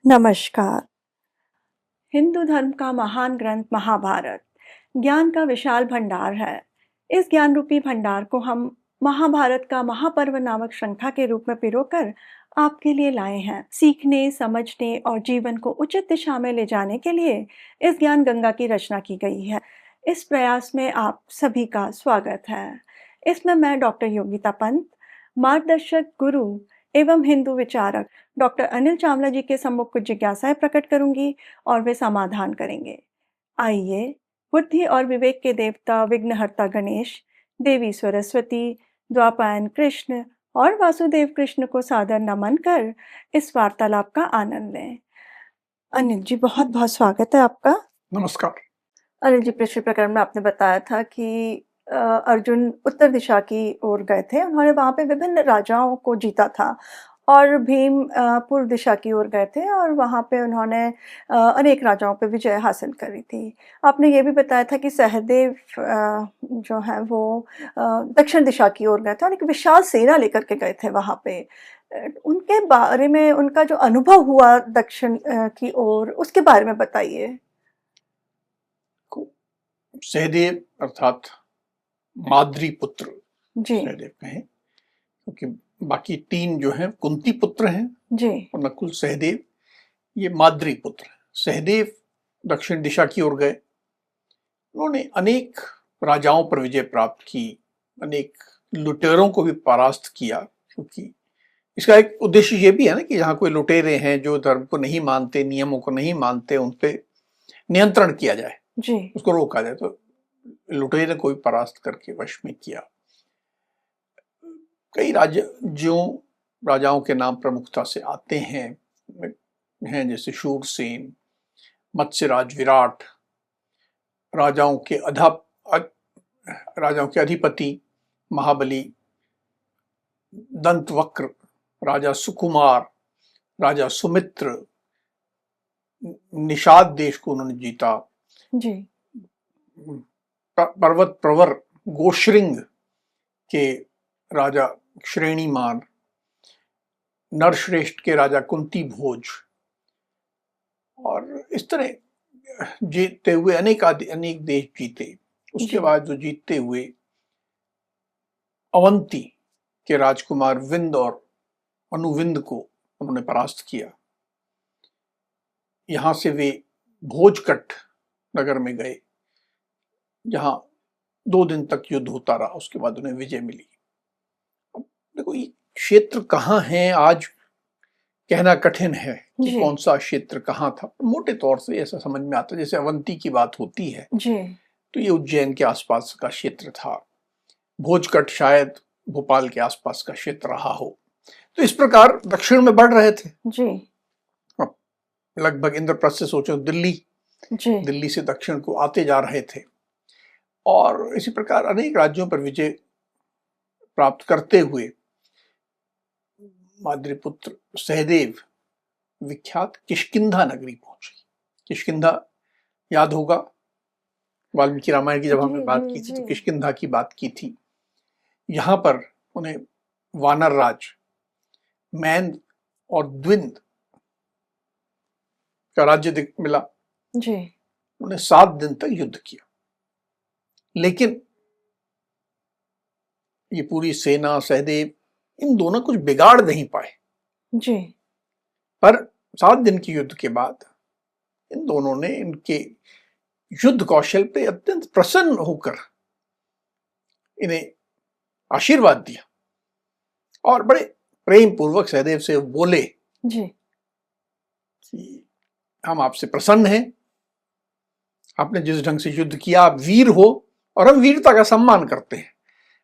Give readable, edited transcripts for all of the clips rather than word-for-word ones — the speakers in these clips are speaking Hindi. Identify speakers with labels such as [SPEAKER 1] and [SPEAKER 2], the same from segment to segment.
[SPEAKER 1] नमस्कार। हिंदू धर्म का महान ग्रंथ महाभारत ज्ञान का विशाल भंडार है। इस ज्ञान रूपी भंडार को हम महाभारत का महापर्व नामक श्रृंखला के रूप में पिरोकर आपके लिए लाए हैं। सीखने, समझने और जीवन को उचित दिशा में ले जाने के लिए इस ज्ञान गंगा की रचना की गई है। इस प्रयास में आप सभी का स्वागत है। इसमें मैं डॉक्टर योगिता पंत, मार्गदर्शक, गुरु एवं हिंदू विचारक डॉक्टर अनिल चावला जी के सम्मुख कुछ जिज्ञासाएं प्रकट करूंगी और वे समाधान करेंगे। आइए, बुद्धि और विवेक के देवता विघ्नहर्ता गणेश, देवी सरस्वती, द्वापायन कृष्ण और वासुदेव कृष्ण को सादर नमन कर इस वार्तालाप का आनंद लें। अनिल जी, बहुत बहुत स्वागत है आपका।
[SPEAKER 2] नमस्कार।
[SPEAKER 1] अनिल जी, पिछले प्रकरण में आपने बताया था कि अर्जुन उत्तर दिशा की ओर गए थे। उन्होंने वहां पे विभिन्न राजाओं को जीता था और भीम पूर्व दिशा की ओर गए थे और वहां पे उन्होंने अनेक राजाओं पे विजय हासिल करी थी। आपने ये भी बताया था कि सहदेव जो है वो दक्षिण दिशा की ओर गए थे और एक विशाल सेना लेकर के गए थे वहां पे। उनके बारे में, उनका जो अनुभव हुआ दक्षिण की ओर, उसके बारे में बताइए।
[SPEAKER 2] सहदेव अर्थात माद्री पुत्र
[SPEAKER 1] जी
[SPEAKER 2] सहदेव कहें, क्योंकि बाकी तीन जो हैं कुंती पुत्र हैं
[SPEAKER 1] जी
[SPEAKER 2] और नकुल सहदेव ये माद्री पुत्र हैं। सहदेव दक्षिण दिशा की ओर गए। उन्होंने अनेक राजाओं पर विजय प्राप्त की, अनेक लुटेरों को भी परास्त किया, क्योंकि इसका एक उद्देश्य ये भी है ना कि जहाँ कोई लुटेरे हैं जो धर्म को नहीं मानते, नियमों को नहीं मानते, उन पे नियंत्रण किया जाए,
[SPEAKER 1] जी
[SPEAKER 2] उसको रोका जाए। तो लुटेरे को भी परास्त करके वश में किया। कई राजाओं के नाम प्रमुखता से आते हैं जैसे शूरसेन, मत्स्यराज विराट, राजाओं के अधिपति महाबली, दंतवक्र, राजा सुकुमार, राजा सुमित्र, निषाद देश को उन्होंने जीता,
[SPEAKER 1] जी
[SPEAKER 2] पर्वत प्रवर गोश्रिंग के राजा श्रेणीमान, नरश्रेष्ठ के राजा कुंती भोज, और इस तरह जीतते हुए अनेक देश जीते। उसके बाद जो जीतते हुए अवंती के राजकुमार विंद और अनुविंद को उन्होंने परास्त किया। यहां से वे भोजकट नगर में गए, जहां 2 दिन तक युद्ध होता रहा। उसके बाद उन्हें विजय मिली। देखो, ये क्षेत्र कहाँ है आज कहना कठिन है कि कौन सा क्षेत्र कहाँ था। मोटे तौर से ऐसा समझ में आता है, जैसे अवंती की बात होती है तो ये उज्जैन के आसपास का क्षेत्र था। भोजकट शायद भोपाल के आसपास का क्षेत्र रहा हो। तो इस प्रकार दक्षिण में बढ़ रहे थे
[SPEAKER 1] जी
[SPEAKER 2] लगभग इंद्रप्रस्थ से सोचो दिल्ली से दक्षिण को आते जा रहे थे, और इसी प्रकार अनेक राज्यों पर विजय प्राप्त करते हुए माद्रीपुत्र सहदेव विख्यात किष्किंधा नगरी पहुंचे। किष्किंधा याद होगा, वाल्मीकि रामायण की जब हमने बात की थी तो किष्किंधा की बात की थी। यहां पर उन्हें वानर राज मैंद और द्विंद का राज्य मिला। उन्हें 7 दिन तक युद्ध किया, लेकिन ये पूरी सेना, सहदेव, इन दोनों कुछ बिगाड़ नहीं पाए। पर 7 दिन की युद्ध के बाद इन दोनों ने इनके युद्ध कौशल पे अत्यंत प्रसन्न होकर इन्हें आशीर्वाद दिया और बड़े प्रेम पूर्वक सहदेव से बोले कि हम आपसे प्रसन्न हैं, आपने जिस ढंग से युद्ध किया, आप वीर हो और हम वीरता का सम्मान करते हैं।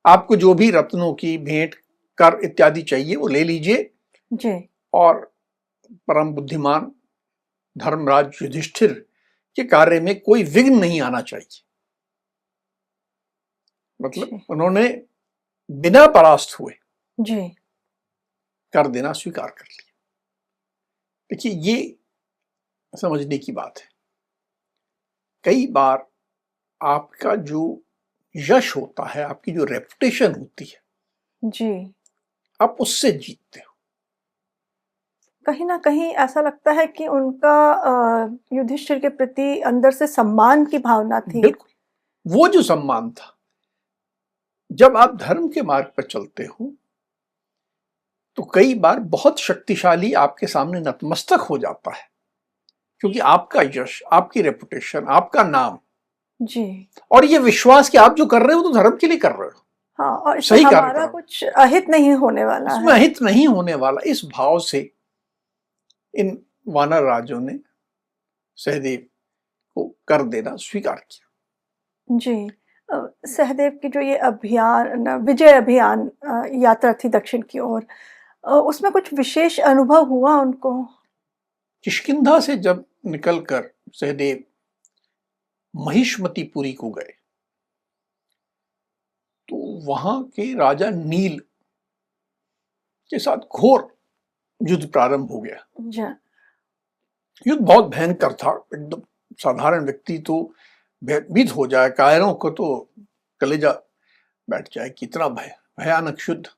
[SPEAKER 2] आपको जो भी रत्नों की भेंट, कर इत्यादि चाहिए वो ले लीजिए, और परम बुद्धिमान धर्मराज युधिष्ठिर के कार्य में कोई विघ्न नहीं आना चाहिए। मतलब उन्होंने बिना परास्त हुए कर देना स्वीकार कर लिया। देखिए, ये समझने की बात है। कई बार आपका जो यश होता है, आपकी जो रेपुटेशन होती है, आप उससे जीतते हो।
[SPEAKER 1] कहीं न कहीं ऐसा लगता है कि उनका युधिष्ठिर के प्रति अंदर से सम्मान की भावना थी।
[SPEAKER 2] बिल्कुल, वो जो सम्मान था, जब आप धर्म के मार्ग पर चलते हो, तो कई बार बहुत शक्तिशाली आपके सामने नतमस्तक हो जाता है, क्योंकि आपका यश, आपकी रेपुटेशन, आपका नाम
[SPEAKER 1] जी।
[SPEAKER 2] और ये विश्वास कि आप जो कर रहे हो तो धर्म के लिए कर रहे हो,
[SPEAKER 1] हाँ, और इसमें
[SPEAKER 2] सही कार्य कर
[SPEAKER 1] हमारा
[SPEAKER 2] रहे हो,
[SPEAKER 1] कुछ अहित नहीं होने वाला
[SPEAKER 2] इसमें
[SPEAKER 1] है।
[SPEAKER 2] अहित नहीं होने वाला, इस भाव से इन वानर राजों ने सहदेव को कर देना स्वीकार किया।
[SPEAKER 1] जी। सहदेव की जो ये अभियान विजय अभियान यात्रा थी दक्षिण की ओर, उसमें कुछ विशेष अनुभव हुआ उनको?
[SPEAKER 2] किष्किंधा से जब निकलकर सहदेव महिष्मतिपुरी को गए, तो वहां के राजा नील के साथ घोर युद्ध प्रारंभ हो गया।
[SPEAKER 1] जी।
[SPEAKER 2] युद्ध बहुत भयंकर था, एकदम साधारण व्यक्ति तो भयभीत हो जाए, कायरों को तो कलेजा बैठ जाए, कितना भयानक युद्ध,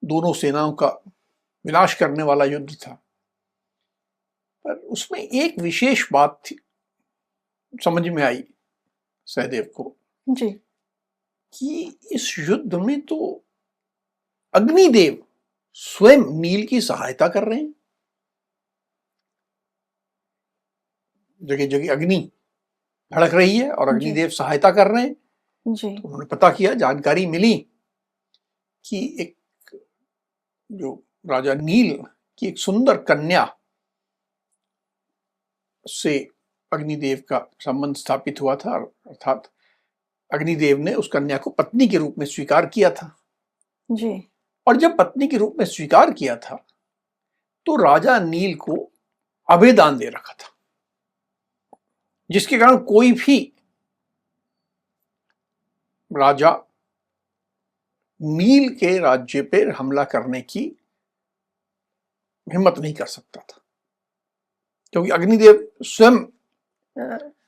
[SPEAKER 2] दोनों सेनाओं का विनाश करने वाला युद्ध था। पर उसमें एक विशेष बात थी, समझ में आई सहदेव को,
[SPEAKER 1] जी।
[SPEAKER 2] कि इस युद्ध में तो अग्निदेव स्वयं नील की सहायता कर रहे हैं। जगह जगह अग्नि भड़क रही है और अग्निदेव सहायता कर रहे हैं।
[SPEAKER 1] जी।
[SPEAKER 2] तो उन्होंने पता किया, जानकारी मिली कि एक जो राजा नील की एक सुंदर कन्या से अग्निदेव का संबंध स्थापित हुआ था, अर्थात अग्निदेव ने उस कन्या को पत्नी के रूप में स्वीकार किया था।
[SPEAKER 1] जी।
[SPEAKER 2] और जब पत्नी के रूप में स्वीकार किया था, तो राजा नील को अभयदान दे रखा था, जिसके कारण कोई भी राजा नील के राज्य पर हमला करने की हिम्मत नहीं कर सकता था, क्योंकि अग्निदेव स्वयं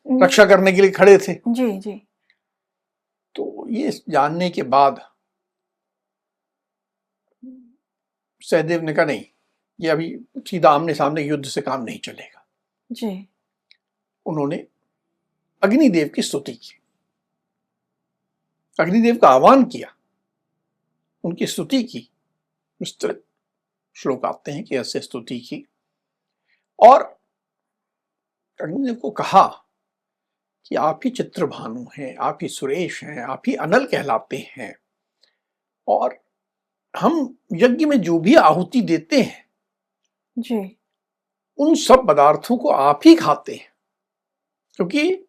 [SPEAKER 2] रक्षा करने के लिए खड़े थे।
[SPEAKER 1] जी। जी।
[SPEAKER 2] तो ये जानने के बाद सहदेव ने कहा, नहीं, ये अभी सीधा आमने सामने युद्ध से काम नहीं चलेगा।
[SPEAKER 1] जी।
[SPEAKER 2] उन्होंने अग्निदेव की स्तुति की, अग्निदेव का आह्वान किया, उनकी स्तुति की, विस्तृत श्लोक आते हैं कि ऐसे स्तुति की, और अग्निदेव को कहा कि आप ही चित्रभानु हैं, आप ही सुरेश हैं, आप ही अनल कहलाते हैं, और हम यज्ञ में जो भी आहुति देते हैं,
[SPEAKER 1] जी।
[SPEAKER 2] उन सब पदार्थों को आप ही खाते हैं, क्योंकि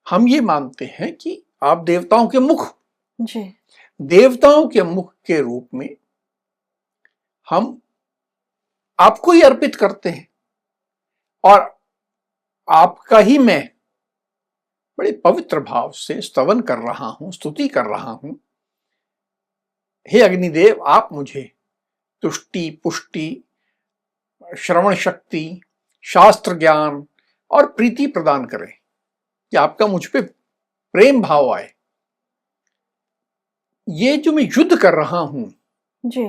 [SPEAKER 2] हम ये मानते हैं कि आप देवताओं के मुख,
[SPEAKER 1] जी।
[SPEAKER 2] देवताओं के मुख के रूप में हम आपको ही अर्पित करते हैं, और आपका ही मैं बड़े पवित्र भाव से स्तवन कर रहा हूं, स्तुति कर रहा हूं। हे अग्निदेव, आप मुझे तुष्टि, पुष्टि, श्रवण शक्ति, शास्त्र ज्ञान और प्रीति प्रदान करें, कि आपका मुझ पे प्रेम भाव आए। ये जो मैं युद्ध कर रहा हूं,
[SPEAKER 1] जी।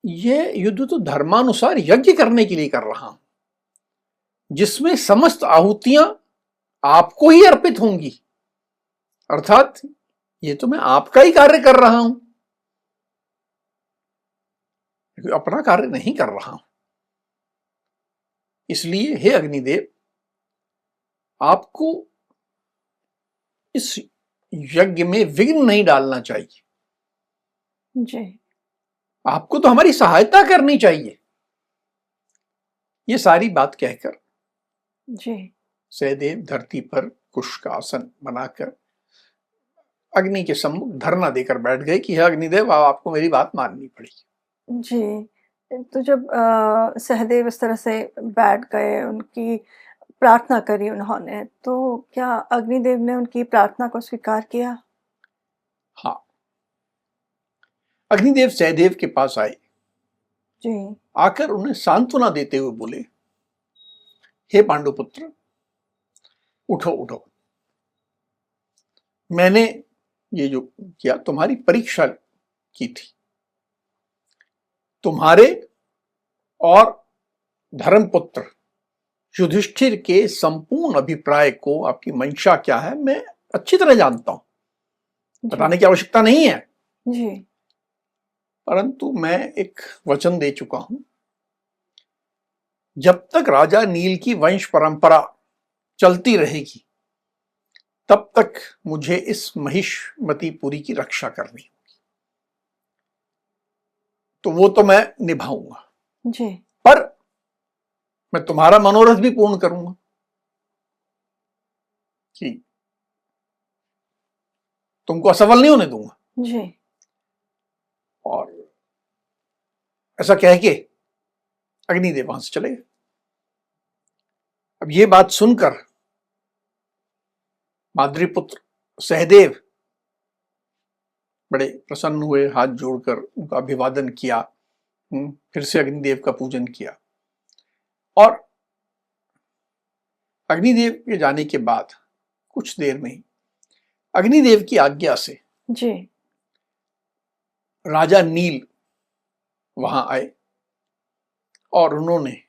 [SPEAKER 2] ये युद्ध तो धर्मानुसार यज्ञ करने के लिए कर रहा हूं, जिसमें समस्त आहुतियां आपको ही अर्पित होंगी, अर्थात ये तो मैं आपका ही कार्य कर रहा हूं, अपना कार्य नहीं कर रहा हूं। इसलिए हे अग्निदेव, आपको इस यज्ञ में विघ्न नहीं डालना चाहिए,
[SPEAKER 1] जी।
[SPEAKER 2] आपको तो हमारी सहायता करनी चाहिए। ये सारी बात कहकर
[SPEAKER 1] जी।
[SPEAKER 2] सहदेव धरती पर कुश का आसन बनाकर अग्नि के सम्मुख धरना देकर बैठ गए कि हे अग्निदेव, आपको मेरी बात माननी पड़ेगी।
[SPEAKER 1] जी। तो जब सहदेव इस तरह से बैठ गए, उनकी प्रार्थना करी उन्होंने, तो क्या अग्निदेव ने उनकी प्रार्थना को स्वीकार किया?
[SPEAKER 2] हाँ, अग्निदेव सहदेव के पास आए,
[SPEAKER 1] जी।
[SPEAKER 2] आकर उन्हें सांत्वना देते हुए बोले, हे पांडुपुत्र, उठो उठो, मैंने ये जो किया तुम्हारी परीक्षा की थी, तुम्हारे और धर्मपुत्र युधिष्ठिर के संपूर्ण अभिप्राय को, आपकी मंशा क्या है, मैं अच्छी तरह जानता हूं, बताने की आवश्यकता नहीं है
[SPEAKER 1] जी।
[SPEAKER 2] परंतु मैं एक वचन दे चुका हूं, जब तक राजा नील की वंश परंपरा चलती रहेगी तब तक मुझे इस महिष्मतीपुरी की रक्षा करनी होगी, तो वो तो मैं निभाऊंगा
[SPEAKER 1] जी।
[SPEAKER 2] पर मैं तुम्हारा मनोरथ भी पूर्ण करूंगा कि तुमको असफल नहीं होने दूंगा।
[SPEAKER 1] जी।
[SPEAKER 2] और ऐसा कह के अग्निदेव वहां से चले गए। अब ये बात सुनकर माद्रीपुत्र सहदेव बड़े प्रसन्न हुए, हाथ जोड़कर उनका अभिवादन किया, फिर से अग्निदेव का पूजन किया। और अग्निदेव के जाने के बाद कुछ देर में ही अग्निदेव की आज्ञा से
[SPEAKER 1] जी।
[SPEAKER 2] राजा नील वहां आए और उन्होंने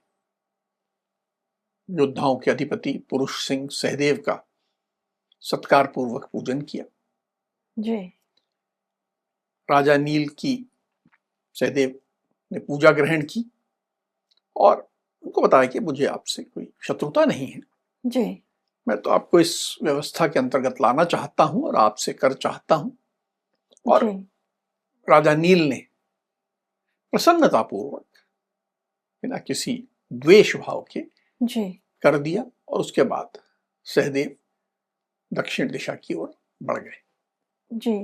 [SPEAKER 2] योद्धाओं के अधिपति पुरुष सिंह सहदेव का सत्कार पूर्वक पूजन किया।
[SPEAKER 1] जी।
[SPEAKER 2] राजा नील की सहदेव ने पूजा ग्रहण की और उनको बताया कि मुझे आपसे कोई शत्रुता नहीं है,
[SPEAKER 1] जी।
[SPEAKER 2] मैं तो आपको इस व्यवस्था के अंतर्गत लाना चाहता हूं और आपसे कर चाहता हूं। और
[SPEAKER 1] जी।
[SPEAKER 2] राजा नील ने प्रसन्नतापूर्वक बिना किसी द्वेष भाव के
[SPEAKER 1] जी।
[SPEAKER 2] कर दिया और उसके बाद सहदेव दक्षिण दिशा की ओर बढ़ गए।
[SPEAKER 1] जी।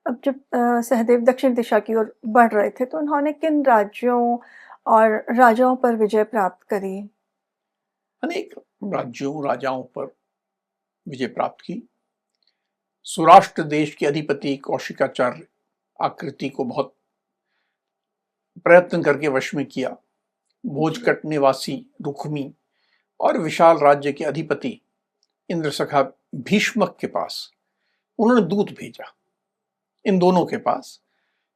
[SPEAKER 1] अब जब सहदेव दक्षिण दिशा की ओर बढ़ रहे थे तो उन्होंने किन राज्यों और राजाओं पर विजय प्राप्त करी?
[SPEAKER 2] अनेक राज्यों राजाओं पर विजय प्राप्त की। सौराष्ट्र देश के अधिपति कौशिकाचार्य आकृति को बहुत प्रयत्न करके वश में किया। भोजकट निवासी रुक्मी और विशाल राज्य के अधिपति इंद्रसखा भीष्मक के पास उन्होंने दूत भेजा, इन दोनों के पास,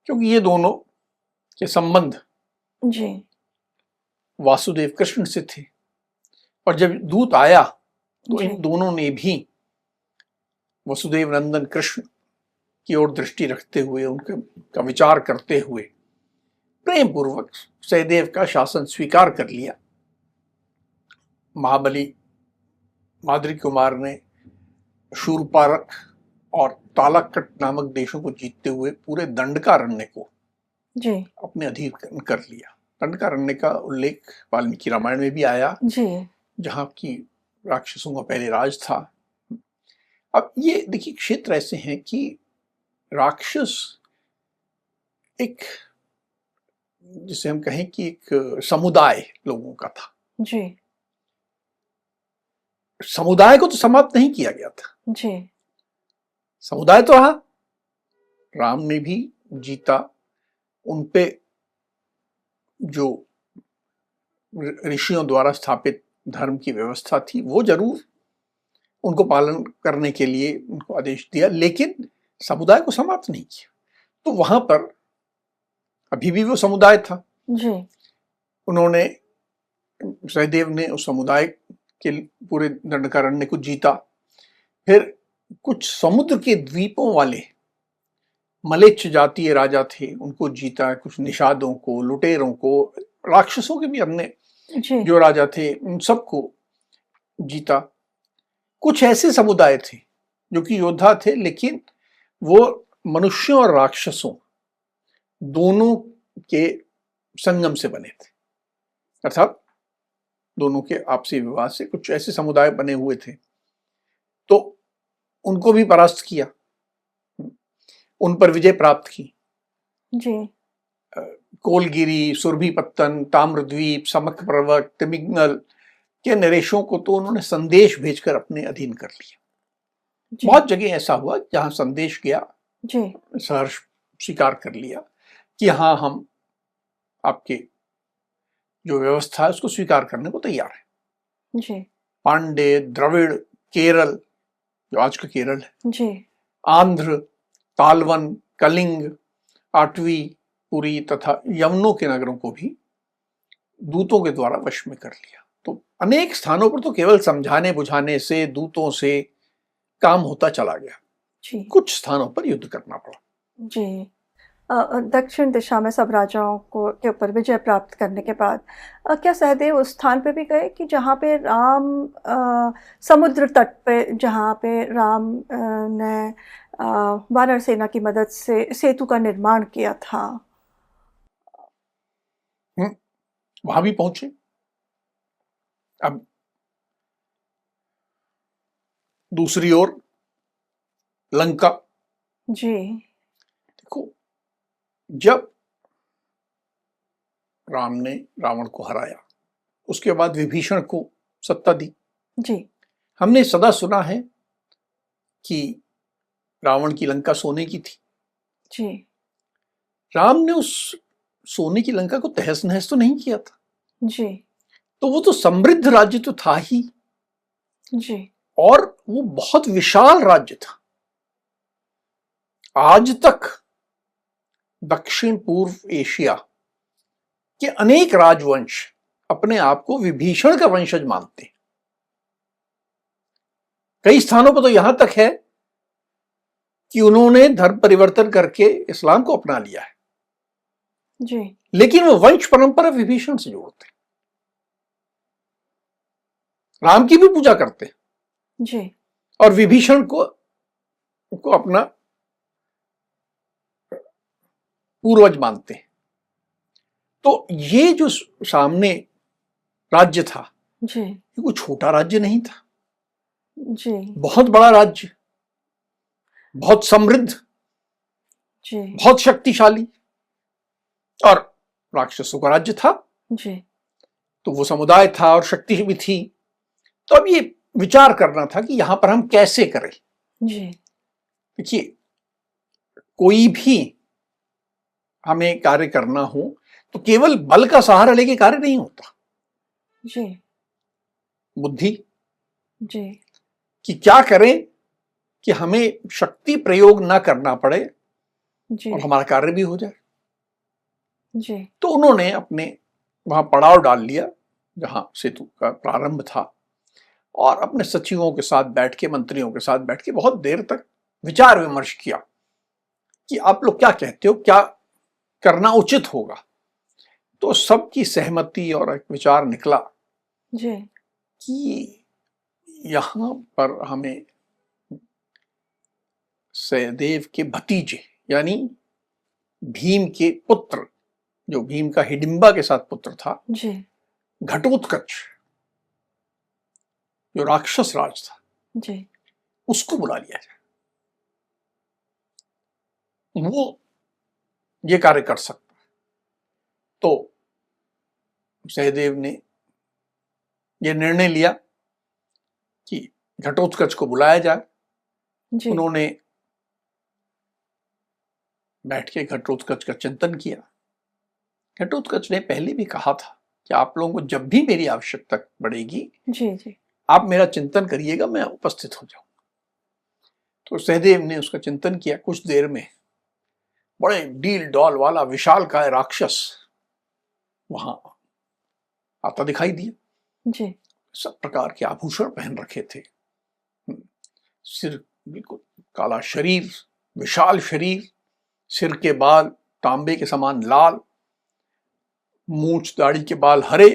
[SPEAKER 2] क्योंकि ये दोनों के संबंध
[SPEAKER 1] जी।
[SPEAKER 2] वासुदेव कृष्ण से थे। और जब दूत आया तो
[SPEAKER 1] जी।
[SPEAKER 2] इन दोनों ने भी वसुदेव नंदन कृष्ण की ओर दृष्टि रखते हुए, उनके का विचार करते हुए प्रेम पूर्वक सहदेव का शासन स्वीकार कर लिया। महाबली माद्री कुमार ने शूरपारक और तालाकट नामक देशों को जीतते हुए पूरे दंडकारण्य को
[SPEAKER 1] जी।
[SPEAKER 2] अपने अधीन कर लिया। दंडकारण्य का उल्लेख वाल्मीकि रामायण में भी आया,
[SPEAKER 1] जी।
[SPEAKER 2] जहां की राक्षसों का पहले राज था। अब ये देखिए क्षेत्र ऐसे हैं कि राक्षस एक, जिसे हम कहें कि एक समुदाय लोगों का था।
[SPEAKER 1] जी।
[SPEAKER 2] समुदाय को तो समाप्त नहीं किया गया था,
[SPEAKER 1] जी।
[SPEAKER 2] समुदाय तो रहा, राम ने भी जीता, उनपे जो ऋषियों द्वारा स्थापित धर्म की व्यवस्था थी वो जरूर उनको पालन करने के लिए उनको आदेश दिया, लेकिन समुदाय को समाप्त नहीं किया। तो वहां पर अभी भी वो समुदाय था।
[SPEAKER 1] जी।
[SPEAKER 2] उन्होंने, सहदेव ने उस समुदाय के पूरे दंडकारण्य को जीता। फिर कुछ समुद्र के द्वीपों वाले मलेच्छ जातीय राजा थे, उनको जीता। कुछ निषादों को, लुटेरों को, राक्षसों के भी अन्य
[SPEAKER 1] जी।
[SPEAKER 2] जो राजा थे उन सबको जीता। कुछ ऐसे समुदाय थे जो कि योद्धा थे, लेकिन वो मनुष्यों और राक्षसों दोनों के संगम से बने थे, अर्थात दोनों के आपसी विवाह से कुछ ऐसे समुदाय बने हुए थे। तो उनको भी परास्त किया, उन पर विजय प्राप्त की।
[SPEAKER 1] जी।
[SPEAKER 2] कोलगिरी, सुरभिपत्तन, ताम्रद्वीप, समक पर्वत, तिमिंगल के नरेशों को तो उन्होंने संदेश भेजकर अपने अधीन कर लिया। बहुत जगह ऐसा हुआ जहां संदेश गया,
[SPEAKER 1] जी।
[SPEAKER 2] सहर्ष स्वीकार कर लिया कि हाँ, हम आपके जो व्यवस्था है उसको स्वीकार करने को तैयार है।
[SPEAKER 1] जी।
[SPEAKER 2] पांडे, द्रविड़, केरल, जो आज का केरल है,
[SPEAKER 1] जी।
[SPEAKER 2] आंध्र, तालवन, कलिंग, आटवी, पुरी तथा यमुनों के नगरों को भी दूतों के द्वारा वश में कर लिया। तो अनेक स्थानों पर तो केवल समझाने बुझाने से, दूतों से काम होता चला गया,
[SPEAKER 1] जी
[SPEAKER 2] कुछ स्थानों पर युद्ध करना पड़ा।
[SPEAKER 1] जी। दक्षिण दिशा में सब राजाओं को के ऊपर विजय प्राप्त करने के बाद क्या सहदेव उस स्थान पे भी गए कि जहाँ पे राम समुद्र तट पे जहाँ पे राम ने वानर सेना की मदद से सेतु का निर्माण किया था?
[SPEAKER 2] वहां भी पहुंचे। अब दूसरी ओर लंका।
[SPEAKER 1] जी
[SPEAKER 2] देखो, जब राम ने रावण को हराया, उसके बाद विभीषण को सत्ता दी।
[SPEAKER 1] जी
[SPEAKER 2] हमने सदा सुना है कि रावण की लंका सोने की थी।
[SPEAKER 1] जी
[SPEAKER 2] राम ने उस सोने की लंका को तहस नहस तो नहीं किया था।
[SPEAKER 1] जी
[SPEAKER 2] तो वो तो समृद्ध राज्य तो था ही,
[SPEAKER 1] जी
[SPEAKER 2] और वो बहुत विशाल राज्य था। आज तक दक्षिण पूर्व एशिया के अनेक राजवंश अपने आप को विभीषण का वंशज मानते हैं। कई स्थानों पर तो यहां तक है कि उन्होंने धर्म परिवर्तन करके इस्लाम को अपना लिया है,
[SPEAKER 1] जी
[SPEAKER 2] लेकिन वो वंश परंपरा विभीषण से जोड़ते हैं, राम की भी पूजा करते हैं
[SPEAKER 1] जी
[SPEAKER 2] और विभीषण को अपना पूर्वज मानते हैं। तो ये जो सामने राज्य था,
[SPEAKER 1] जी
[SPEAKER 2] ये कोई छोटा राज्य नहीं था,
[SPEAKER 1] जी
[SPEAKER 2] बहुत बड़ा राज्य, बहुत समृद्ध,
[SPEAKER 1] जी
[SPEAKER 2] बहुत शक्तिशाली, और राक्षसों का राज्य था।
[SPEAKER 1] जी
[SPEAKER 2] तो वो समुदाय था और शक्ति भी थी। तो अब ये विचार करना था कि यहां पर हम कैसे करें।
[SPEAKER 1] जी
[SPEAKER 2] देखिए, कोई भी हमें कार्य करना हो तो केवल बल का सहारा लेके कार्य नहीं होता।
[SPEAKER 1] जी
[SPEAKER 2] बुद्धि
[SPEAKER 1] जी
[SPEAKER 2] कि क्या करें कि हमें शक्ति प्रयोग ना करना पड़े
[SPEAKER 1] जी
[SPEAKER 2] और हमारा कार्य भी हो जाए।
[SPEAKER 1] जी
[SPEAKER 2] तो उन्होंने अपने वहां पड़ाव डाल लिया जहां सेतु का प्रारंभ था, और अपने सचिवों के साथ बैठ के, मंत्रियों के साथ बैठ के बहुत देर तक विचार विमर्श किया कि आप लोग क्या कहते हो, क्या करना उचित होगा। तो सबकी सहमति और एक विचार निकला
[SPEAKER 1] जी
[SPEAKER 2] कि यहां पर हमें सहदेव के भतीजे, यानी भीम के पुत्र, जो भीम का हिडिंबा के साथ पुत्र था,
[SPEAKER 1] जी
[SPEAKER 2] घटोत्कच, जो राक्षस राज था,
[SPEAKER 1] जी
[SPEAKER 2] उसको बुला लिया जाए। वो ये कार्य कर सकता है। तो सहदेव ने ये निर्णय लिया कि घटोत्कच को बुलाया जाए।
[SPEAKER 1] जी
[SPEAKER 2] उन्होंने बैठ के घटोत्कच का चिंतन किया। घटोत्कच ने पहले भी कहा था कि आप लोगों को जब भी मेरी आवश्यकता पड़ेगी,
[SPEAKER 1] जी जी
[SPEAKER 2] आप मेरा चिंतन करिएगा, मैं उपस्थित हो जाऊंगा। तो सहदेव ने उसका चिंतन किया। कुछ देर में बड़े डील डॉल वाला विशालकाय राक्षस वहां आता दिखाई दिया।
[SPEAKER 1] जी
[SPEAKER 2] सब प्रकार के आभूषण पहन रखे थे, सिर बिल्कुल काला शरीर, विशाल शरीर, सिर के बाल तांबे के समान लाल, मूंछ दाढ़ी के बाल हरे,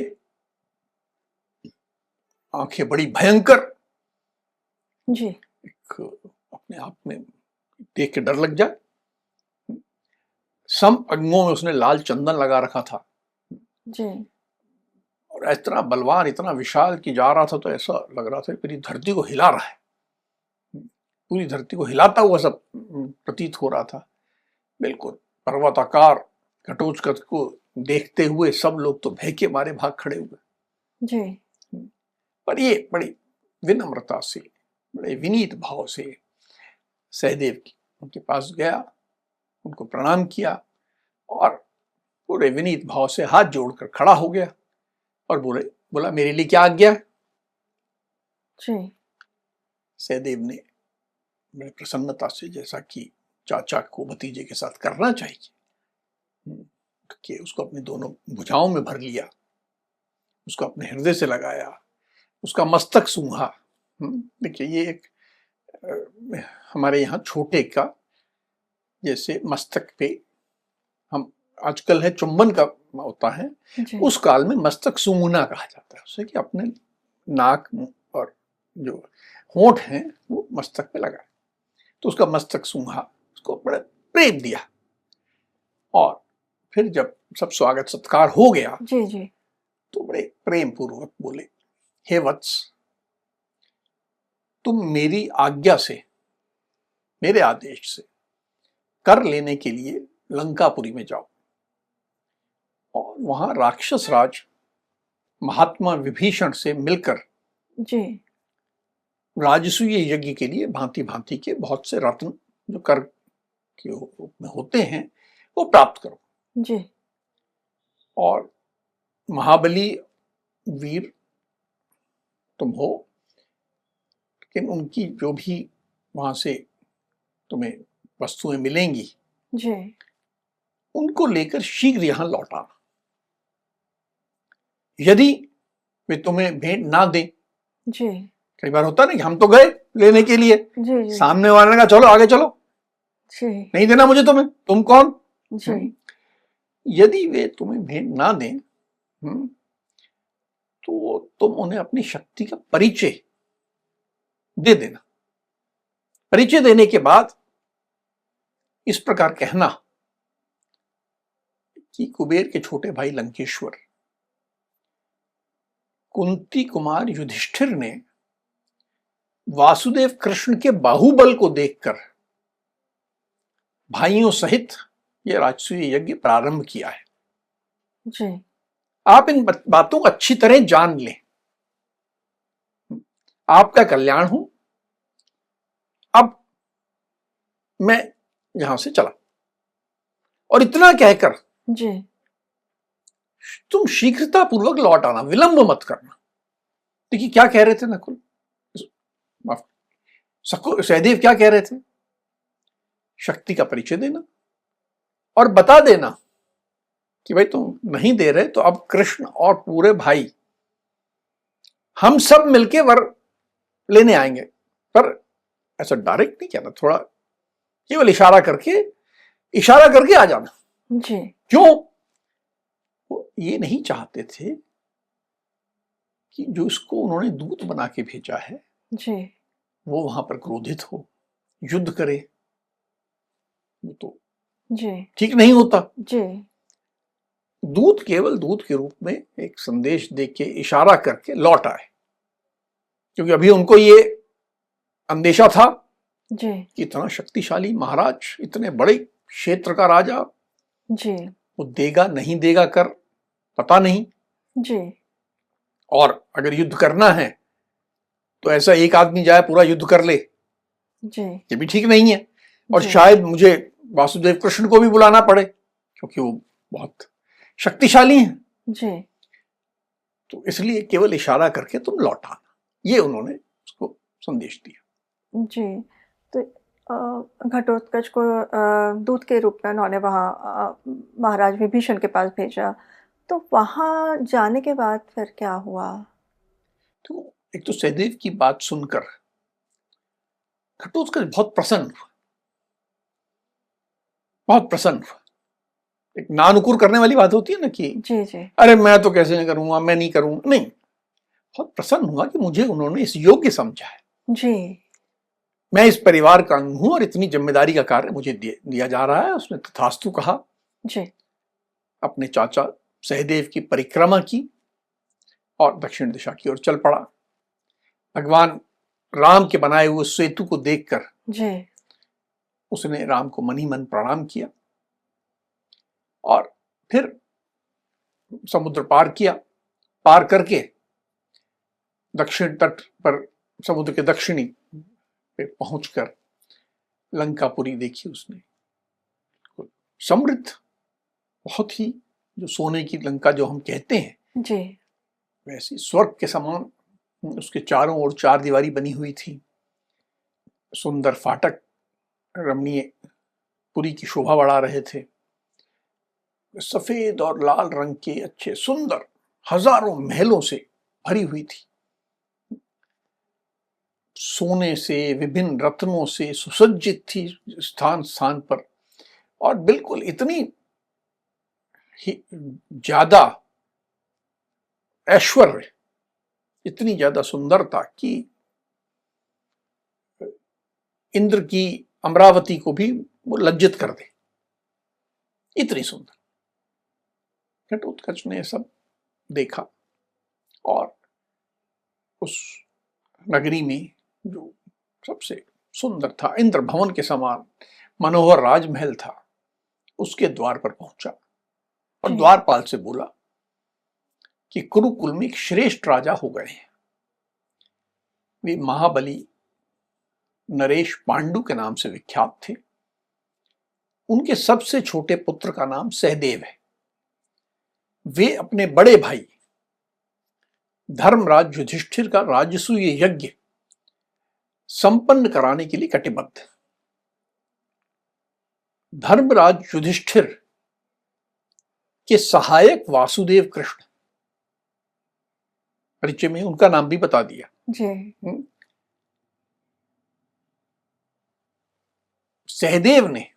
[SPEAKER 2] आंखें बड़ी भयंकर।
[SPEAKER 1] जी
[SPEAKER 2] एक अपने आप में देख के डर लग जाए। सब अंगों में उसने लाल चंदन लगा रखा था,
[SPEAKER 1] जी
[SPEAKER 2] और इतना बलवान, इतना विशाल कि जा रहा था तो ऐसा लग रहा था पूरी धरती को हिला रहा है, पूरी धरती को हिलाता हुआ सब प्रतीत हो रहा था। बिल्कुल पर्वताकार घटोत्कच को देखते हुए सब लोग तो भय के मारे भाग खड़े हुए।
[SPEAKER 1] जी
[SPEAKER 2] पर ये बड़ी विनम्रता से, बड़े विनीत भाव से सहदेव उनके पास गया, उनको प्रणाम किया और पूरे विनीत भाव से हाथ जोड़कर खड़ा हो गया और बोला मेरे लिए क्या आज्ञा है।
[SPEAKER 1] जी
[SPEAKER 2] सहदेव ने बड़ी प्रसन्नता से, जैसा कि चाचा को भतीजे के साथ करना चाहिए, कि उसको अपनी दोनों भुजाओं में भर लिया उसको अपने हृदय से लगाया, उसका मस्तक सूंघा। देखिए ये एक हमारे यहाँ छोटे का जैसे मस्तक पे हम आजकल है चुंबन का होता है, उस काल में मस्तक सूंघना कहा जाता है उसे, कि अपने नाक और जो होंठ हैं वो मस्तक पे लगाए। तो उसका मस्तक सूंघा, उसको बड़ा प्रेम दिया, और फिर जब सब स्वागत सत्कार हो गया
[SPEAKER 1] जी जी,
[SPEAKER 2] तो बड़े प्रेम पूर्वक बोले, हे वत्स, तुम मेरी आज्ञा से, मेरे आदेश से कर लेने के लिए लंकापुरी में जाओ, और वहां राक्षस राज महात्मा विभीषण से मिलकर
[SPEAKER 1] जी
[SPEAKER 2] राजसूय यज्ञ के लिए भांति भांति के बहुत से रत्न जो कर के रूप में होते हैं वो प्राप्त करो।
[SPEAKER 1] जी,
[SPEAKER 2] और महाबली वीर तुम हो, लेकिन उनकी जो भी वहां से तुम्हें वस्तुएं मिलेंगी
[SPEAKER 1] जी
[SPEAKER 2] उनको लेकर शीघ्र यहां लौट आना। यदि वे तुम्हें भेंट ना दें,
[SPEAKER 1] जी,
[SPEAKER 2] कई बार होता ना कि हम तो गए लेने के लिए,
[SPEAKER 1] जी जी,
[SPEAKER 2] सामने वाले ने कहा चलो आगे चलो,
[SPEAKER 1] जी
[SPEAKER 2] नहीं देना मुझे तुम्हें, तुम कौन।
[SPEAKER 1] जी,
[SPEAKER 2] यदि वे तुम्हें भेंट ना दें तो तुम उन्हें अपनी शक्ति का परिचय दे देना। परिचय देने के बाद इस प्रकार कहना कि कुबेर के छोटे भाई लंकेश्वर, कुंती कुमार युधिष्ठिर ने वासुदेव कृष्ण के बाहुबल को देखकर भाइयों सहित यह राजसूय यज्ञ प्रारंभ किया है।
[SPEAKER 1] जी,
[SPEAKER 2] आप इन बातों को अच्छी तरह जान लें, आपका कल्याण हो। अब मैं यहां से चला, और इतना कहकर
[SPEAKER 1] जी
[SPEAKER 2] तुम शीघ्रता पूर्वक लौट आना, विलंब मत करना। देखिए क्या कह रहे थे नकुल, सहदेव क्या कह रहे थे, शक्ति का परिचय देना और बता देना कि भाई तुम नहीं दे रहे तो अब कृष्ण और पूरे भाई हम सब मिलके वर लेने आएंगे। पर ऐसा डायरेक्ट नहीं कहना, थोड़ा केवल इशारा करके आ जाना।
[SPEAKER 1] जी,
[SPEAKER 2] क्यों? वो ये नहीं चाहते थे कि जो इसको उन्होंने दूत बना के भेजा है
[SPEAKER 1] जी,
[SPEAKER 2] वो वहां पर क्रोधित हो, युद्ध करे, वो तो
[SPEAKER 1] जी,
[SPEAKER 2] ठीक नहीं होता।
[SPEAKER 1] जी,
[SPEAKER 2] दूत केवल दूत के रूप में एक संदेश दे के इशारा करके लौट आए, क्योंकि अभी उनको ये अंदेशा था
[SPEAKER 1] जी,
[SPEAKER 2] कि इतना शक्तिशाली महाराज, इतने बड़े क्षेत्र का राजा,
[SPEAKER 1] जी,
[SPEAKER 2] वो देगा नहीं देगा कर पता नहीं,
[SPEAKER 1] जी,
[SPEAKER 2] और अगर युद्ध करना है तो ऐसा एक आदमी जाए पूरा युद्ध कर ले,
[SPEAKER 1] जी,
[SPEAKER 2] ये भी ठीक नहीं है। और
[SPEAKER 1] जी,
[SPEAKER 2] शायद मुझे वासुदेव कृष्ण को भी बुलाना पड़े क्योंकि वो बहुत शक्तिशाली हैं,
[SPEAKER 1] जी,
[SPEAKER 2] तो इसलिए केवल इशारा करके तुम लौट आना, ये उन्होंने उसको संदेश दिया।
[SPEAKER 1] जी। तो घटोत्कच को दूत के रूप में उन्होंने वहाँ महाराज विभीषण के पास भेजा। तो वहाँ जाने के बाद फिर क्या हुआ?
[SPEAKER 2] तो एक तो सहदेव की बात सुनकर घटोत्कच बहुत प्रसन्न हुआ, बहुत प्रसन्न हुआ। एक नानुकुर करने वाली बात होती है ना कि
[SPEAKER 1] जी, जी,
[SPEAKER 2] अरे मैं तो कैसे नहीं करूंगा, मैं नहीं करूंगा, नहीं, बहुत प्रसन्न हुआ कि मुझे उन्होंने इस योग्य समझा है,
[SPEAKER 1] जी,
[SPEAKER 2] मैं इस परिवार का अंग हूं और इतनी जिम्मेदारी का कार्य मुझे दिया जा रहा है। उसने तथास्तु कहा,
[SPEAKER 1] जी,
[SPEAKER 2] अपने चाचा सहदेव की परिक्रमा की और दक्षिण दिशा की ओर चल पड़ा। भगवान राम के बनाए हुए सेतु को देखकर
[SPEAKER 1] जी,
[SPEAKER 2] उसने राम को मनी मन प्रणाम किया और फिर समुद्र पार किया। पार करके दक्षिण तट पर समुद्र के दक्षिणी पे पहुंचकर लंकापुरी देखी उसने, समृद्ध, बहुत ही, जो सोने की लंका जो हम कहते हैं
[SPEAKER 1] जी,
[SPEAKER 2] वैसी स्वर्ग के समान उसके चारों ओर चार दीवारी बनी हुई थी, सुंदर फाटक रमणीय पुरी की शोभा बढ़ा रहे थे, सफेद और लाल रंग के अच्छे सुंदर हजारों महलों से भरी हुई थी, सोने से, विभिन्न रत्नों से सुसज्जित थी स्थान स्थान पर, और बिल्कुल इतनी ही ज्यादा ऐश्वर्य, इतनी ज्यादा सुंदरता कि इंद्र की अमरावती को भी वो लज्जित कर दे, इतनी सुंदर। घटोत्कच ने सब देखा और उस नगरी में जो सबसे सुंदर था, इंद्र भवन के समान मनोहर राजमहल था, उसके द्वार पर पहुंचा और
[SPEAKER 1] जी।
[SPEAKER 2] द्वारपाल से बोला कि कुरुकुल में एक श्रेष्ठ राजा हो गए हैं। वे महाबली नरेश पांडु के नाम से विख्यात थे। उनके सबसे छोटे पुत्र का नाम सहदेव है। वे अपने बड़े भाई धर्मराज युधिष्ठिर का राजसूय यज्ञ संपन्न कराने के लिए कटिबद्ध। धर्मराज युधिष्ठिर के सहायक वासुदेव कृष्ण, परिचय में उनका नाम भी बता दिया
[SPEAKER 1] जी।
[SPEAKER 2] सहदेव ने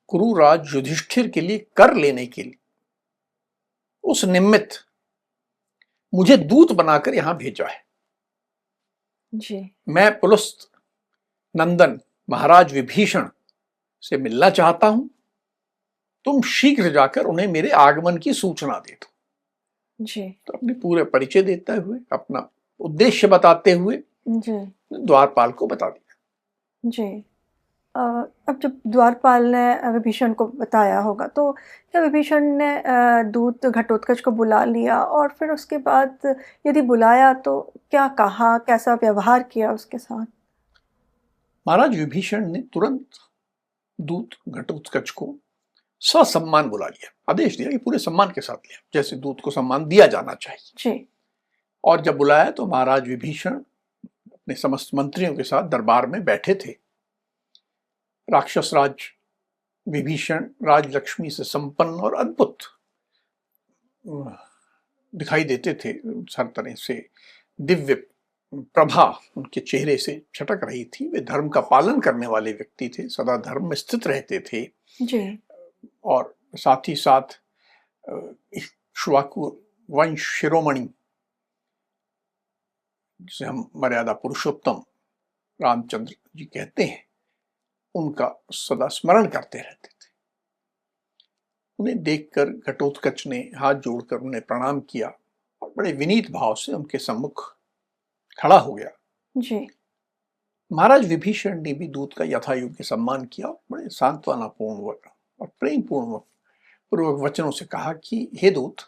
[SPEAKER 2] कुरुराज युधिष्ठिर के लिए कर लेने के लिए उस निमित्त मुझे दूत बनाकर यहां भेजा है।
[SPEAKER 1] जी।
[SPEAKER 2] मैं पुलस्त नंदन महाराज विभीषण से मिलना चाहता हूं। तुम शीघ्र जाकर उन्हें मेरे आगमन की सूचना दे दो।
[SPEAKER 1] जी।
[SPEAKER 2] तो अपने पूरे परिचय देते हुए, अपना उद्देश्य बताते हुए
[SPEAKER 1] जी।
[SPEAKER 2] द्वारपाल को बता दिया।
[SPEAKER 1] जी। अब जब द्वारपाल ने विभीषण को बताया होगा, तो क्या विभीषण ने दूत घटोत्कच को बुला लिया, और फिर उसके बाद यदि बुलाया तो क्या कहा, कैसा व्यवहार किया उसके साथ?
[SPEAKER 2] महाराज विभीषण ने तुरंत दूत घटोत्कच को ससम्मान बुला लिया, आदेश दिया कि पूरे सम्मान के साथ लिया, जैसे दूत को सम्मान दिया जाना चाहिए।
[SPEAKER 1] जी।
[SPEAKER 2] और जब बुलाया तो महाराज विभीषण अपने समस्त मंत्रियों के साथ दरबार में बैठे थे। राक्षस राज विभीषण राजलक्ष्मी से संपन्न और अद्भुत दिखाई देते थे। हर तरह से दिव्य प्रभा उनके चेहरे से छटक रही थी। वे धर्म का पालन करने वाले व्यक्ति थे, सदा धर्म में स्थित रहते थे।
[SPEAKER 1] जी।
[SPEAKER 2] और साथ ही साथ इक्ष्वाकु वंश शिरोमणि, जिसे हम मर्यादा पुरुषोत्तम रामचंद्र जी कहते हैं, उनका सदा स्मरण करते रहते थे। उन्हें देखकर घटोत्कच ने हाथ जोड़कर उन्हें प्रणाम किया और बड़े विनीत भाव से उनके सम्मुख खड़ा हो गया।
[SPEAKER 1] जी।
[SPEAKER 2] महाराज विभीषण ने भी दूत का यथायोग्य सम्मान किया, बड़े सांत्वनापूर्ण और प्रेम पूर्वक वचनों से कहा कि हे दूत,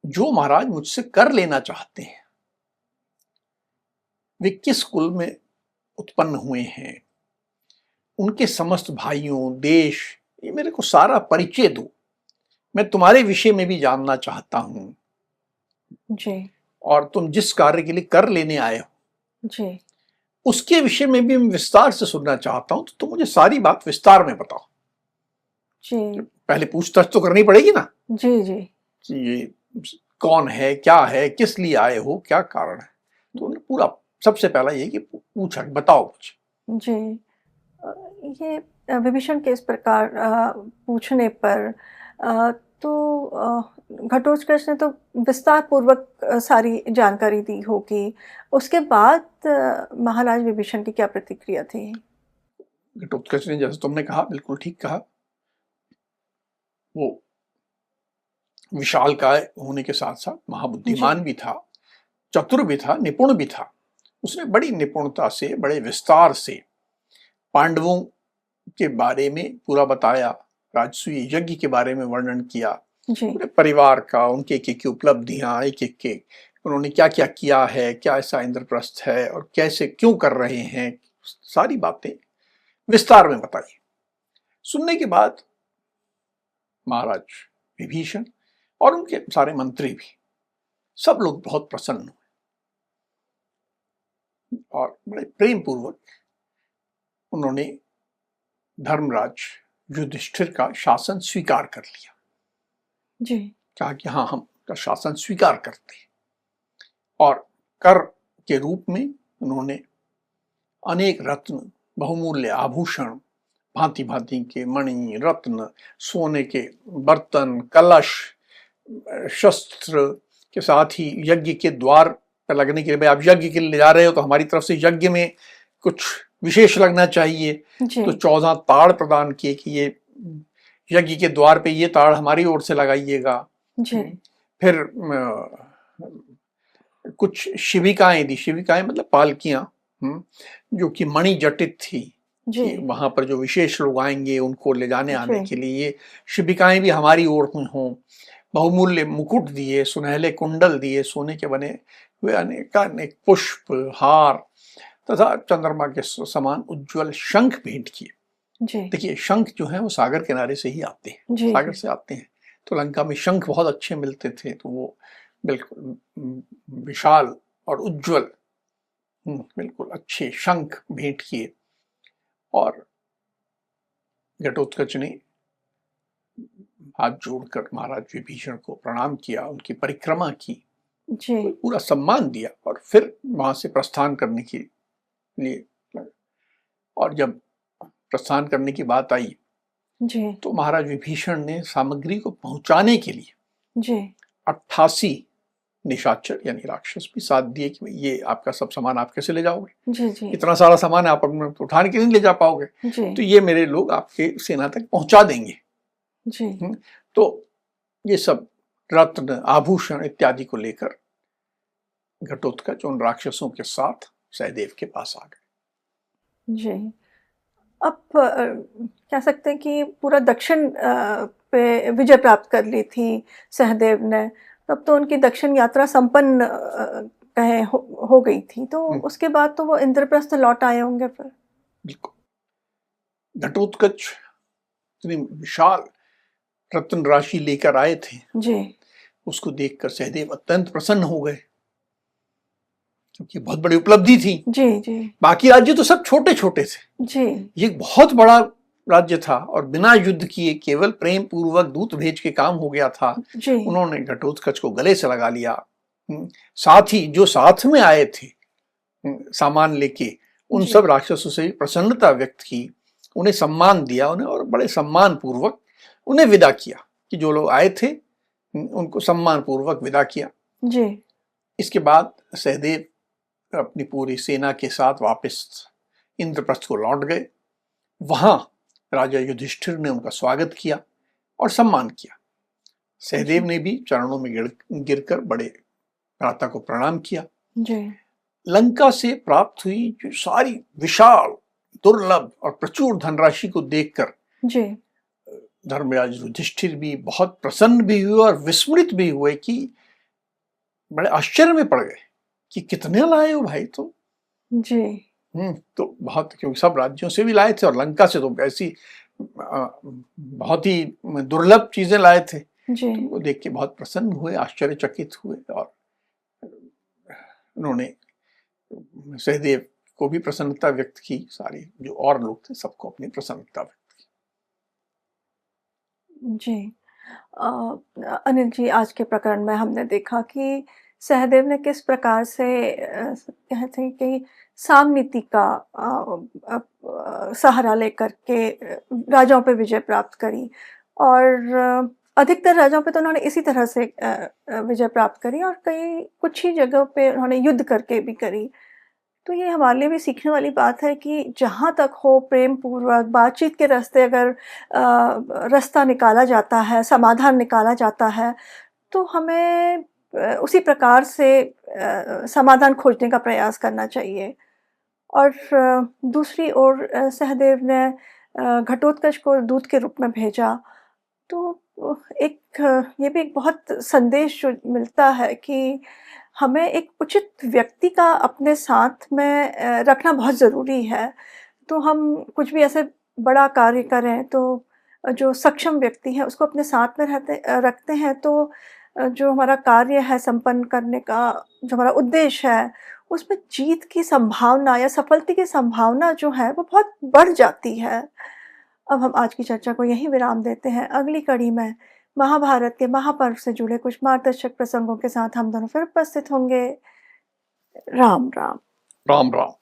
[SPEAKER 2] जो महाराज मुझसे कर लेना चाहते हैं, वे किस कुल में उत्पन्न हुए हैं, उनके समस्त भाइयों, देश, ये मेरे को सारा परिचय दो। मैं तुम्हारे विषय में भी जानना चाहता हूं।
[SPEAKER 1] जी।
[SPEAKER 2] और तुम जिस कार्य के लिए कर लेने आए हो,
[SPEAKER 1] जी।
[SPEAKER 2] उसके विषय में भी मैं विस्तार से सुनना चाहता हूं। तो तुम मुझे सारी बात विस्तार में बताओ।
[SPEAKER 1] जी।
[SPEAKER 2] पहले पूछताछ तो करनी पड़ेगी ना
[SPEAKER 1] जी। जी।
[SPEAKER 2] कि ये कौन है, क्या है, किस लिए आए हो, क्या कारण है। तो उन्होंने पूरा सबसे पहला ये कि पूछा, बताओ मुझे।
[SPEAKER 1] जी। ये विभीषण के इस प्रकार पूछने पर तो घटोत्कच ने तो विस्तार पूर्वक सारी जानकारी दी होगी। उसके बाद महाराज विभीषण की क्या प्रतिक्रिया थी?
[SPEAKER 2] घटोत्कच ने, जैसे तुमने कहा, बिल्कुल ठीक कहा। वो विशालकाय होने के साथ साथ महाबुद्धिमान भी था, चतुर भी था, निपुण भी था। उसने बड़ी निपुणता से, बड़े विस्तार से पांडवों के बारे में पूरा बताया, राजसूय यज्ञ के बारे में वर्णन किया, पूरे परिवार का, उनके एक उपलब्धियां, एक एक के उन्होंने क्या क्या किया है, क्या ऐसा इंद्रप्रस्थ है और कैसे क्यों कर रहे हैं, सारी बातें विस्तार में बताई। सुनने के बाद महाराज विभीषण और उनके सारे मंत्री भी, सब लोग बहुत प्रसन्न हुए और बड़े प्रेम पूर्वक उन्होंने धर्मराज युधिष्ठिर का शासन स्वीकार कर लिया।
[SPEAKER 1] जी।
[SPEAKER 2] कहा कि हाँ, हम का शासन स्वीकार करते हैं, और कर के रूप में उन्होंने अनेक रत्न, बहुमूल्य आभूषण, भांति भांति के मणि, रत्न, सोने के बर्तन, कलश, शस्त्र के साथ ही यज्ञ के द्वार पर लगने के लिए, भाई आप यज्ञ के लिए जा रहे हो तो हमारी तरफ से यज्ञ में कुछ विशेष लगना चाहिए, तो 14 ताड़ प्रदान किए कि ये यज्ञ के द्वार पे ये ताड़ हमारी ओर से लगाइएगा। फिर कुछ शिविकाएं दी, शिविकाएं मतलब पालकियां, जो कि मणि जटित थी, कि वहां पर जो विशेष लोग आएंगे उनको ले जाने आने के लिए ये शिविकाएं भी हमारी ओर में हों। बहुमूल्य मुकुट दिए, सुनहले कुंडल दिए, सोने के बने हुए अनेक पुष्प, हार तथा चंद्रमा के समान उज्जवल शंख भेंट किए। देखिए, शंख जो है वो सागर किनारे से ही आते हैं, सागर से आते हैं, तो लंका में शंख बहुत अच्छे मिलते थे, तो वो बिल्कुल विशाल और उज्जवल बिल्कुल अच्छे शंख भेंट किए। और घटोत्कच ने हाथ जोड़कर महाराज विभीषण को प्रणाम किया, उनकी परिक्रमा की, पूरा सम्मान दिया, और फिर वहां से प्रस्थान करने के लिए। और जब प्रस्थान करने की बात आई तो महाराज विभीषण ने सामग्री को पहुंचाने के लिए 88 निशाचर यानी राक्षस भी साथ दिए कि ये आपका सब सामान आप कैसे ले जाओगे, इतना सारा सामान आप उठाने के नहीं ले जा पाओगे, तो ये मेरे लोग आपके सेना तक पहुंचा देंगे। तो ये सब रत्न, आभूषण इत्यादि को लेकर घटोत्कच उन राक्षसों के साथ सहदेव के पास आ गए।
[SPEAKER 1] जी, अब कह सकते हैं कि पूरा दक्षिण पे विजय प्राप्त कर ली थी सहदेव ने, तब तो उनकी दक्षिण यात्रा संपन्न कहे हो गई थी, तो उसके बाद तो वो इंद्रप्रस्थ लौट आए होंगे फिर।
[SPEAKER 2] बिल्कुल, घटोत्कच इतनी विशाल रत्न राशि लेकर आए थे, उसको देखकर सहदेव अत्यंत प्रसन्न हो गए, क्योंकि बहुत बड़ी उपलब्धि थी। बाकी राज्य तो सब छोटे छोटे थे, ये बहुत बड़ा राज्य था, और बिना युद्ध किए केवल प्रेम पूर्वक दूत भेज के काम हो गया था। उन्होंने घटोत्कच को गले से लगा लिया, साथ ही जो साथ में आए थे सामान लेके, उन सब राक्षसों से प्रसन्नता व्यक्त की, उन्हें सम्मान दिया, उन्हें और बड़े सम्मान पूर्वक उन्हें विदा किया, कि जो लोग आए थे उनको सम्मान पूर्वक विदा किया। इसके बाद सहदेव अपनी पूरी सेना के साथ वापस इंद्रप्रस्थ को लौट गए। वहां राजा युधिष्ठिर ने उनका स्वागत किया और सम्मान किया। सहदेव ने भी चरणों में गिरकर बड़े भ्राता को प्रणाम किया। लंका से प्राप्त हुई जो सारी विशाल, दुर्लभ और प्रचुर धनराशि को देखकर धर्मराज युधिष्ठिर भी बहुत प्रसन्न भी हुए और विस्मृत भी हुए, कि बड़े आश्चर्य में पड़ गए कि कितने लाए हो भाई तुम। तो बहुत, क्योंकि सब राज्यों से भी लाए थे और लंका से तो ऐसी बहुत ही दुर्लभ चीजें लाए थे। तो वो देख के बहुत प्रसन्न हुए, आश्चर्यचकित हुए, और उन्होंने सहदेव को भी प्रसन्नता व्यक्त की, सारी जो और लोग थे सबको अपनी प्रसन्नता व्यक्त
[SPEAKER 1] की। अनिल जी, आज के प्रकरण में हमने देखा कि सहदेव ने किस प्रकार से कहते हैं कि सामनीति का सहारा लेकर के राजाओं पे विजय प्राप्त करी, और अधिकतर राजाओं पे तो उन्होंने इसी तरह से विजय प्राप्त करी, और कुछ ही जगह पे उन्होंने युद्ध करके भी करी। तो ये हमारे लिए भी सीखने वाली बात है कि जहाँ तक हो प्रेम पूर्वक बातचीत के रास्ते अगर रास्ता निकाला जाता है, समाधान निकाला जाता है, तो हमें उसी प्रकार से समाधान खोजने का प्रयास करना चाहिए। और दूसरी ओर सहदेव ने घटोत्कच को दूत के रूप में भेजा, तो ये भी एक बहुत संदेश जो मिलता है कि हमें एक उचित व्यक्ति का अपने साथ में रखना बहुत ज़रूरी है। तो हम कुछ भी ऐसे बड़ा कार्य करें तो जो सक्षम व्यक्ति है उसको अपने साथ में रखते हैं, तो जो हमारा कार्य है संपन्न करने का, जो हमारा उद्देश्य है, उसमें जीत की संभावना या सफलता की संभावना जो है वो बहुत बढ़ जाती है। अब हम आज की चर्चा को यहीं विराम देते हैं। अगली कड़ी में महाभारत के महापर्व से जुड़े कुछ मार्गदर्शक प्रसंगों के साथ हम दोनों फिर उपस्थित होंगे। राम राम।
[SPEAKER 2] राम राम।